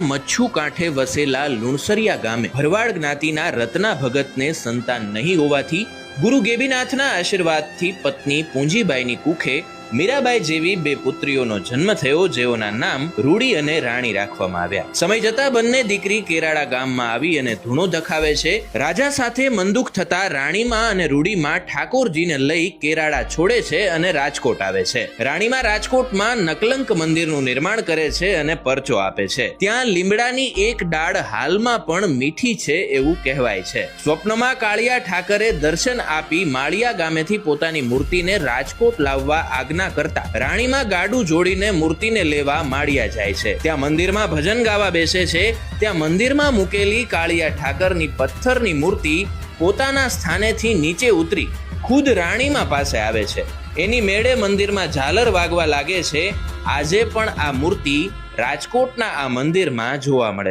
મચ્છુ કાંઠે વસેલા લુણસરિયા ગામે ભરવાડ જ્ઞાતિના રત્ના ભગતને સંતાન નહીં હોવાથી ગુરુ ગેબીનાથના આશીર્વાદથી પત્ની પૂંજીબાઈની કુખે મીરાબાઈ જેવી બે પુત્રીઓનો જન્મ થયો, જેઓના નામ રૂડી અને રાણી રાખવામાં આવ્યા. સમય જતા બંને દીકરી કેરાળા ગામમાં આવી અને ધૂણો ધખાવે છે. રાજા સાથે મંદુક થતા રાણીમાં અને રૂડીમાં ઠાકોરજીને લઈ કેરાળા છોડે છે અને રાજકોટ આવે છે. રાણીમાં રાજકોટમાં નકલંક મંદિરનું નિર્માણ કરે છે અને પરચો આપે છે. ત્યાં લીમડાની એક ડાળ હાલમાં પણ મીઠી છે એવું કહેવાય છે. સ્વપ્નમાં કાળિયા ઠાકરે દર્શન આપી માળિયા ગામેથી પોતાની મૂર્તિને રાજકોટ લાવવા આજ્ઞા કરતા રાણીમાં ગાડું જોડીને મૂર્તિને લેવા માળિયા જાય છે. ત્યાં મંદિરમાં ભજન ગાવા બેસે છે. ત્યાં મંદિરમાં મૂકેલી કાળિયા ઠાકરની પથ્થરની મૂર્તિ પોતાના સ્થાનેથી નીચે ઉતરી ખુદ રાણીમાં પાસે આવે છે. એની મેળે મંદિરમાં ઝાલર વાગવા લાગે છે. આજે પણ આ મૂર્તિ રાજકોટના આ મંદિરમાં જોવા મળે છે.